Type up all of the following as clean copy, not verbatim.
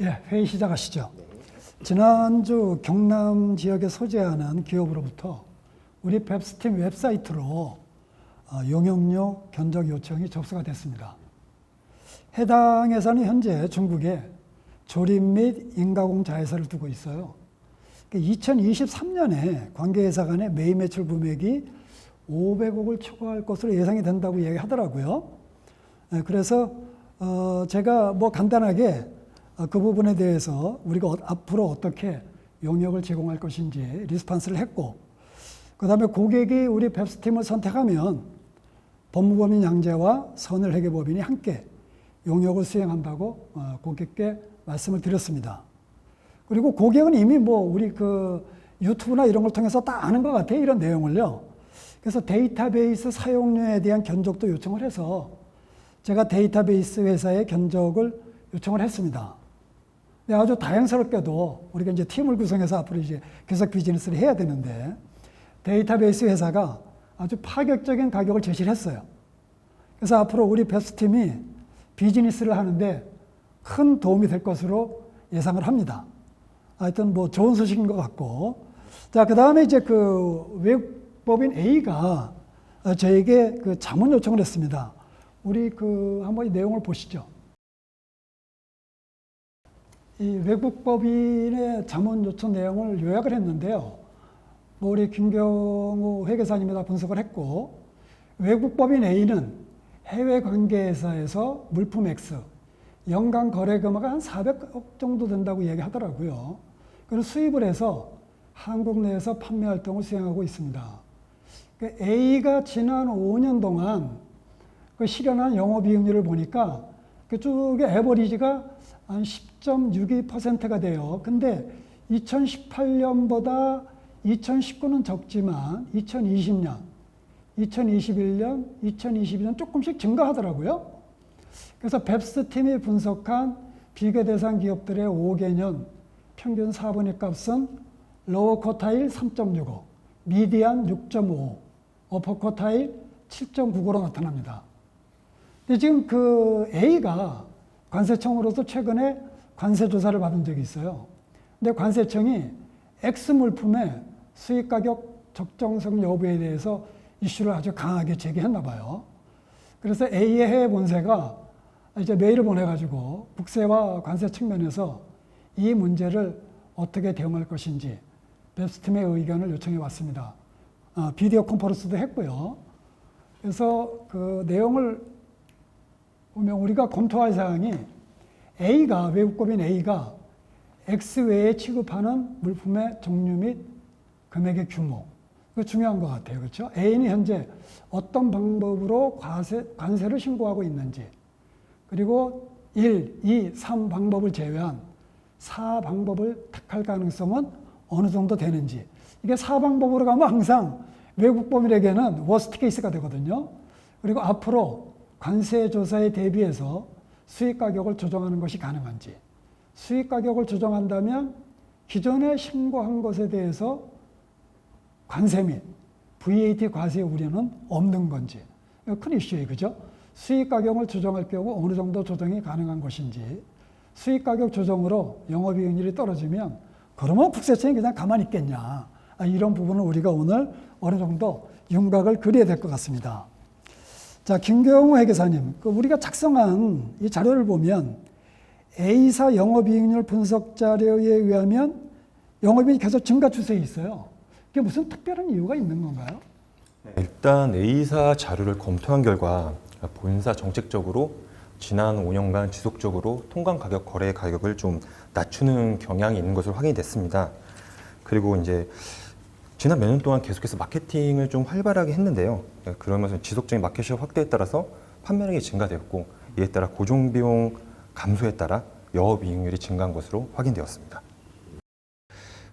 예, 회의 시작하시죠. 지난주 경남 지역에 소재하는 기업으로부터 우리 뱁스팀 웹사이트로 용역료 견적 요청이 접수가 됐습니다. 해당 회사는 현재 중국에 조립 및 인가공 자회사를 두고 있어요. 2023년에 관계회사 간의 매입 매출 금액이 500억을 초과할 것으로 예상이 된다고 얘기하더라고요. 그래서 제가 간단하게 그 부분에 대해서 우리가 앞으로 어떻게 용역을 제공할 것인지 리스판스를 했고, 그 다음에 고객이 우리 뱁스팀을 선택하면 법무법인 양재와 선을회계법인이 함께 용역을 수행한다고 고객께 말씀을 드렸습니다. 그리고 고객은 이미 우리 유튜브나 이런 걸 통해서 다 아는 것 같아요, 이런 내용을요. 그래서 데이터베이스 사용료에 대한 견적도 요청을 해서 제가 데이터베이스 회사에 견적을 요청을 했습니다. 근데 아주 다행스럽게도 우리가 이제 팀을 구성해서 앞으로 이제 계속 비즈니스를 해야 되는데 데이터베이스 회사가 아주 파격적인 가격을 제시를 했어요. 그래서 앞으로 우리 뱁스팀이 비즈니스를 하는데 큰 도움이 될 것으로 예상을 합니다. 하여튼 좋은 소식인 것 같고. 자, 그 다음에 이제 외국법인 A가 저에게 자문 요청을 했습니다. 우리 한번 이 내용을 보시죠. 이 외국법인의 자문 요청 내용을 요약을 했는데요. 우리 김경우 회계사님이 다 분석을 했고, 외국법인 A는 해외 관계회사에서 물품 X, 연간 거래 금액이 한 400억 정도 된다고 얘기하더라고요. 그리고 수입을 해서 한국 내에서 판매 활동을 수행하고 있습니다. A가 지난 5년 동안 실현한 영업이익률을 보니까 그쪽의 에버리지가 한 10.62%가 돼요. 근데 2018년보다 2019는 적지만 2020년, 2021년, 2022년 조금씩 증가하더라고요. 그래서 뱁스팀이 분석한 비교 대상 기업들의 5개년 평균 4분의 값은 로어 쿼타일 3.65, 미디안 6.5, 어퍼 쿼타일 7.99로 나타납니다. 근데 지금 A가 관세청으로서 최근에 관세 조사를 받은 적이 있어요. 근데 관세청이 X 물품의 수입 가격 적정성 여부에 대해서 이슈를 아주 강하게 제기했나 봐요. 그래서 A의 해외 본사가 이제 메일을 보내가지고 국세와 관세 측면에서 이 문제를 어떻게 대응할 것인지 뱁스팀의 의견을 요청해 왔습니다. 비디오 컨퍼런스도 했고요. 그래서 그 내용을 보면 우리가 검토할 사항이 외국법인 A가 X 외에 취급하는 물품의 종류 및 금액의 규모. 그거 중요한 것 같아요. 그렇죠? A는 현재 어떤 방법으로 관세를 신고하고 있는지, 그리고 1, 2, 3 방법을 제외한 4 방법을 택할 가능성은 어느 정도 되는지. 이게 4 방법으로 가면 항상 외국법인에게는 워스트 케이스가 되거든요. 그리고 앞으로 관세 조사에 대비해서 수익 가격을 조정하는 것이 가능한지, 수익 가격을 조정한다면 기존에 신고한 것에 대해서 관세 및 VAT 과세 우려는 없는 건지, 이거 큰 이슈예요, 그죠? 수익 가격을 조정할 경우 어느 정도 조정이 가능한 것인지, 수익 가격 조정으로 영업이익률이 떨어지면 그러면 국세청이 그냥 가만히 있겠냐, 이런 부분은 우리가 오늘 어느 정도 윤곽을 그려야 될 것 같습니다. 자, 김경우 회계사님, 우리가 작성한 이 자료를 보면 A사 영업이익률 분석 자료에 의하면 영업이익이 계속 증가 추세에 있어요. 이게 무슨 특별한 이유가 있는 건가요? 네, 일단 A사 자료를 검토한 결과 본사 정책적으로 지난 5년간 지속적으로 통관 가격 거래 가격을 좀 낮추는 경향이 있는 것으로 확인이 됐습니다. 그리고 이제 지난 몇 년 동안 계속해서 마케팅을 좀 활발하게 했는데요. 그러면서 지속적인 마켓 쉐어 확대에 따라서 판매량이 증가되었고, 이에 따라 고정 비용 감소에 따라 영업이익률이 증가한 것으로 확인되었습니다.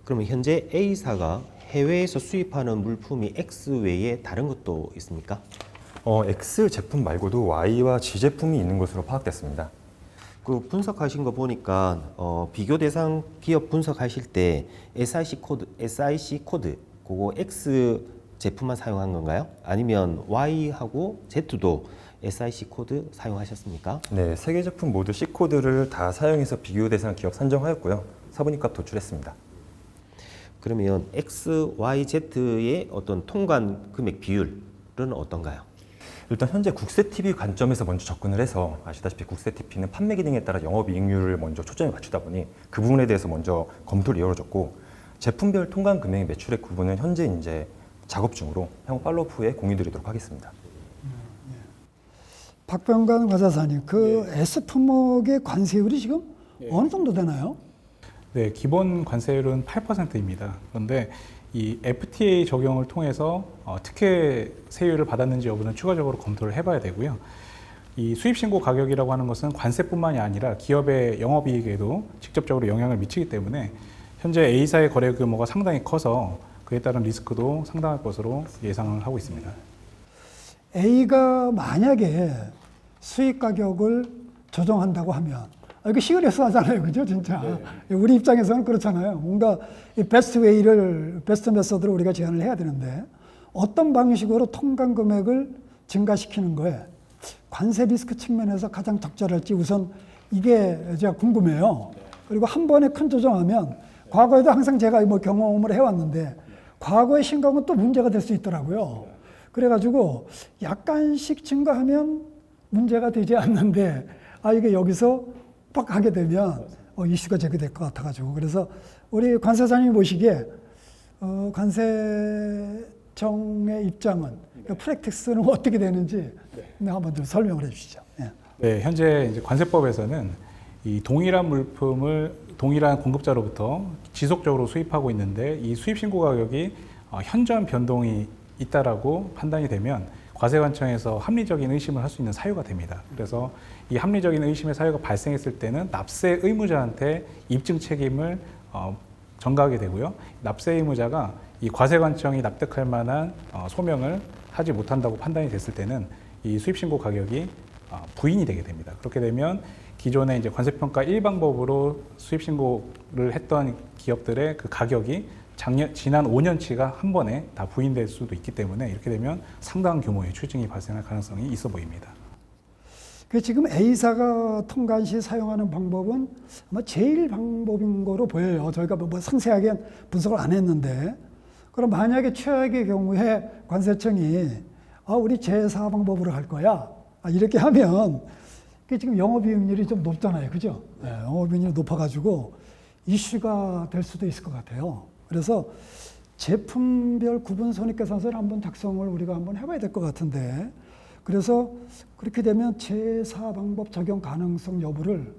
그러면 현재 A사가 해외에서 수입하는 물품이 X 외에 다른 것도 있습니까? X 제품 말고도 Y와 G 제품이 있는 것으로 파악됐습니다. 그 분석하신 거 보니까 비교 대상 기업 분석하실 때 SIC 코드 그거 X 제품만 사용한 건가요? 아니면 Y하고 Z도 SIC 코드 사용하셨습니까? 네, 세 개 제품 모두 C코드를 다 사용해서 비교 대상 기업 산정하였고요. 사분익값 도출했습니다. 그러면 X, Y, Z의 어떤 통관 금액 비율은 어떤가요? 일단 현재 국세TV 관점에서 먼저 접근을 해서 아시다시피 국세TV는 판매 기능에 따라 영업이익률을 먼저 초점에 맞추다 보니 그 부분에 대해서 먼저 검토를 이루어졌고 제품별 통관 금액 매출액 구분은 현재 이제 작업 중으로 향후 팔로우 후에 공유드리도록 하겠습니다. 박병관 과사사님, 그 S품목의 관세율이 지금 어느 정도 되나요? 네, 기본 관세율은 8%입니다. 그런데 이 FTA 적용을 통해서 특혜 세율을 받았는지 여부는 추가적으로 검토를 해봐야 되고요. 이 수입신고 가격이라고 하는 것은 관세뿐만이 아니라 기업의 영업이익에도 직접적으로 영향을 미치기 때문에 현재 A사의 거래 규모가 상당히 커서 그에 따른 리스크도 상당할 것으로 예상을 하고 있습니다. A가 만약에 수익 가격을 조정한다고 하면 이거 시골에서 하잖아요, 그죠? 진짜 우리 입장에서는 그렇잖아요. 뭔가 이 베스트 웨이를 베스트 메서드로 우리가 제안을 해야 되는데 어떤 방식으로 통관 금액을 증가시키는 거에 관세 리스크 측면에서 가장 적절할지 우선 이게 제가 궁금해요. 그리고 한 번에 큰 조정하면 과거에도 항상 제가 뭐 경험을 해왔는데 과거의 신강은 또 문제가 될 수 있더라고요. 그래가지고 약간씩 증가하면 문제가 되지 않는데 이게 여기서 빡 하게 되면 이슈가 제기될 것 같아가지고 그래서 우리 관세사님이 보시기에 관세청의 입장은 그러니까 프랙티스는 어떻게 되는지 한번 좀 설명을 해주시죠. 예. 네, 현재 이제 관세법에서는 이 동일한 물품을 동일한 공급자로부터 지속적으로 수입하고 있는데 이 수입 신고 가격이 현저한 변동이 있다라고 판단이 되면 과세관청에서 합리적인 의심을 할 수 있는 사유가 됩니다. 그래서 이 합리적인 의심의 사유가 발생했을 때는 납세 의무자한테 입증 책임을 전가하게 되고요. 납세 의무자가 이 과세관청이 납득할 만한 소명을 하지 못한다고 판단이 됐을 때는 이 수입신고 가격이 부인이 되게 됩니다. 그렇게 되면 기존에 이제 관세평가 1방법으로 수입신고를 했던 기업들의 그 가격이 지난 5년치가 한 번에 다 부인될 수도 있기 때문에 이렇게 되면 상당한 규모의 추징이 발생할 가능성이 있어 보입니다. 지금 A사가 통관 시 사용하는 방법은 아마 제일 방법인 거로 보여요. 저희가 뭐 상세하게 분석을 안 했는데 그럼 만약에 최악의 경우에 관세청이 우리 제4 방법으로 갈 거야 이렇게 하면 지금 영업이익률이 좀 높잖아요. 그죠? 네, 영업이익률이 높아가지고 이슈가 될 수도 있을 것 같아요. 그래서 제품별 구분 손익계산서를 한번 작성을 우리가 한번 해봐야 될 것 같은데 그래서 그렇게 되면 제4 방법 적용 가능성 여부를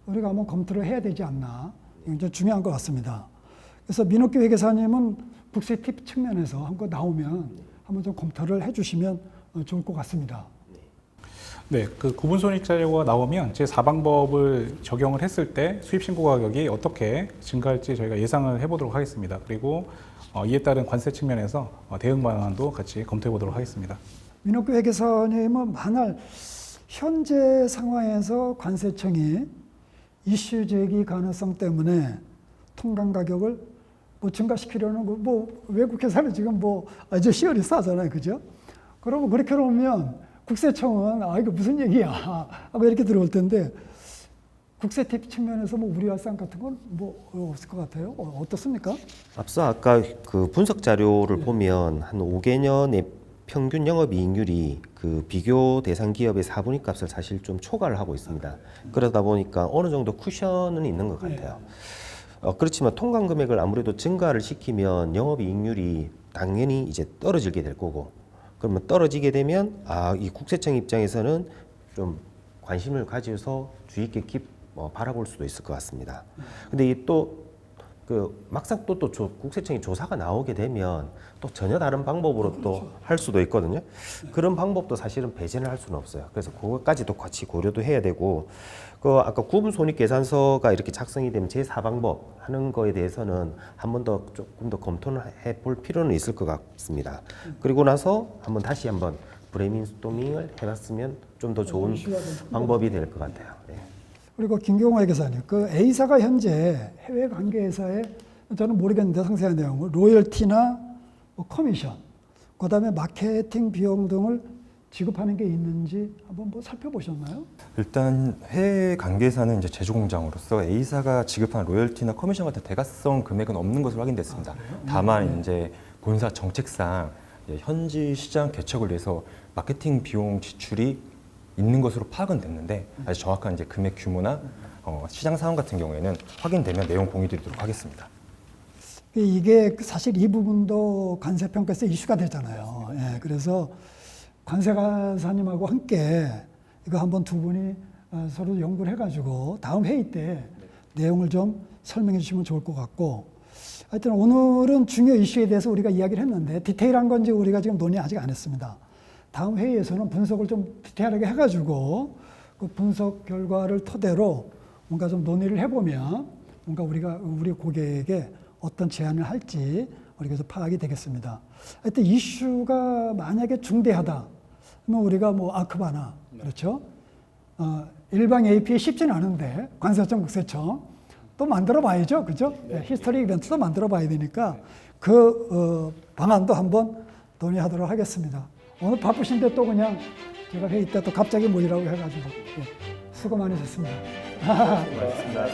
우리가 한번 검토를 해야 되지 않나. 이건 좀 중요한 것 같습니다. 그래서 민옥기 회계사님은 국세 팁 측면에서 한번 나오면 한번 좀 검토를 해주시면 좋을 것 같습니다. 네, 그 구분손익 자료가 나오면 제4방법을 적용을 했을 때 수입신고 가격이 어떻게 증가할지 저희가 예상을 해보도록 하겠습니다. 그리고 이에 따른 관세 측면에서 대응 방안도 같이 검토해 보도록 하겠습니다. 민옥규 회계사님은 만약 현재 상황에서 관세청이 이슈 제기 가능성 때문에 통관 가격을 증가시키려는 외국 회사는 지금 아주 시열이 싸잖아요, 그죠? 그러면 그렇게 놓으면 국세청은 이거 무슨 얘기야 하고 이렇게 들어올 텐데 국세 팁 측면에서 우려할 사항 같은 건 없을 것 같아요. 어떻습니까? 앞서 아까 그 분석 자료를 보면 한 5개년의 평균 영업이익률이 그 비교 대상 기업의 4분위 값을 사실 좀 초과를 하고 있습니다. 그러다 보니까 어느 정도 쿠션은 있는 것 같아요. 그렇지만 통관 금액을 아무래도 증가를 시키면 영업이익률이 당연히 이제 떨어지게 될 거고 그러면 떨어지게 되면 이 국세청 입장에서는 좀 관심을 가져서 주의 있게 바라볼 수도 있을 것 같습니다. 근데 이 또 막상 또 국세청이 조사가 나오게 되면 또 전혀 다른 방법으로 또 할 수도 있거든요. 그런 방법도 사실은 배제는 할 수는 없어요. 그래서 그것까지도 같이 고려도 해야 되고 아까 구분손익계산서가 이렇게 작성이 되면 제4방법 하는 거에 대해서는 한 번 더 조금 더 검토를 해볼 필요는 있을 것 같습니다. 그리고 나서 다시 한번 브레인스토밍을 해봤으면 좀 더 좋은 방법이 될 것 같아요. 네. 그리고 김경호 회계사님, 그 A사가 현재 해외 관계회사에 저는 모르겠는데 상세한 내용을 로열티나 커미션, 그다음에 마케팅 비용 등을 지급하는 게 있는지 한번 뭐 살펴보셨나요? 일단 해외 관계사는 이제 제조공장으로서 A사가 지급한 로열티나 커미션 같은 대가성 금액은 없는 것으로 확인됐습니다. 다만 이제 본사 정책상 이제 현지 시장 개척을 위해서 마케팅 비용 지출이 있는 것으로 파악은 됐는데 아직 정확한 이제 금액 규모나 시장 상황 같은 경우에는 확인되면 내용 공유드리도록 하겠습니다. 이게 사실 이 부분도 관세평가에서 이슈가 되잖아요. 예, 그래서 관세가사님하고 함께 이거 한번 두 분이 서로 연구를 해가지고 다음 회의 때 내용을 좀 설명해 주시면 좋을 것 같고, 하여튼 오늘은 중요 이슈에 대해서 우리가 이야기를 했는데 디테일한 건지 우리가 지금 논의 아직 안 했습니다. 다음 회의에서는 분석을 좀 디테일하게 해가지고 그 분석 결과를 토대로 뭔가 좀 논의를 해보면 뭔가 우리 고객에게 어떤 제안을 할지 우리가 좀 파악이 되겠습니다. 하여튼 이슈가 만약에 중대하다, 그러면 우리가 뭐 아크바나 그렇죠? 일방 AP에 쉽지는 않은데 관세청, 국세청 또 만들어 봐야죠, 그죠? 히스토리 이벤트도 만들어 봐야 되니까 그 방안도 한번 논의하도록 하겠습니다. 오늘 바쁘신데 또 그냥 제가 회의 때 또 갑자기 모이라고 해가지고 수고 많으셨습니다. 고맙습니다.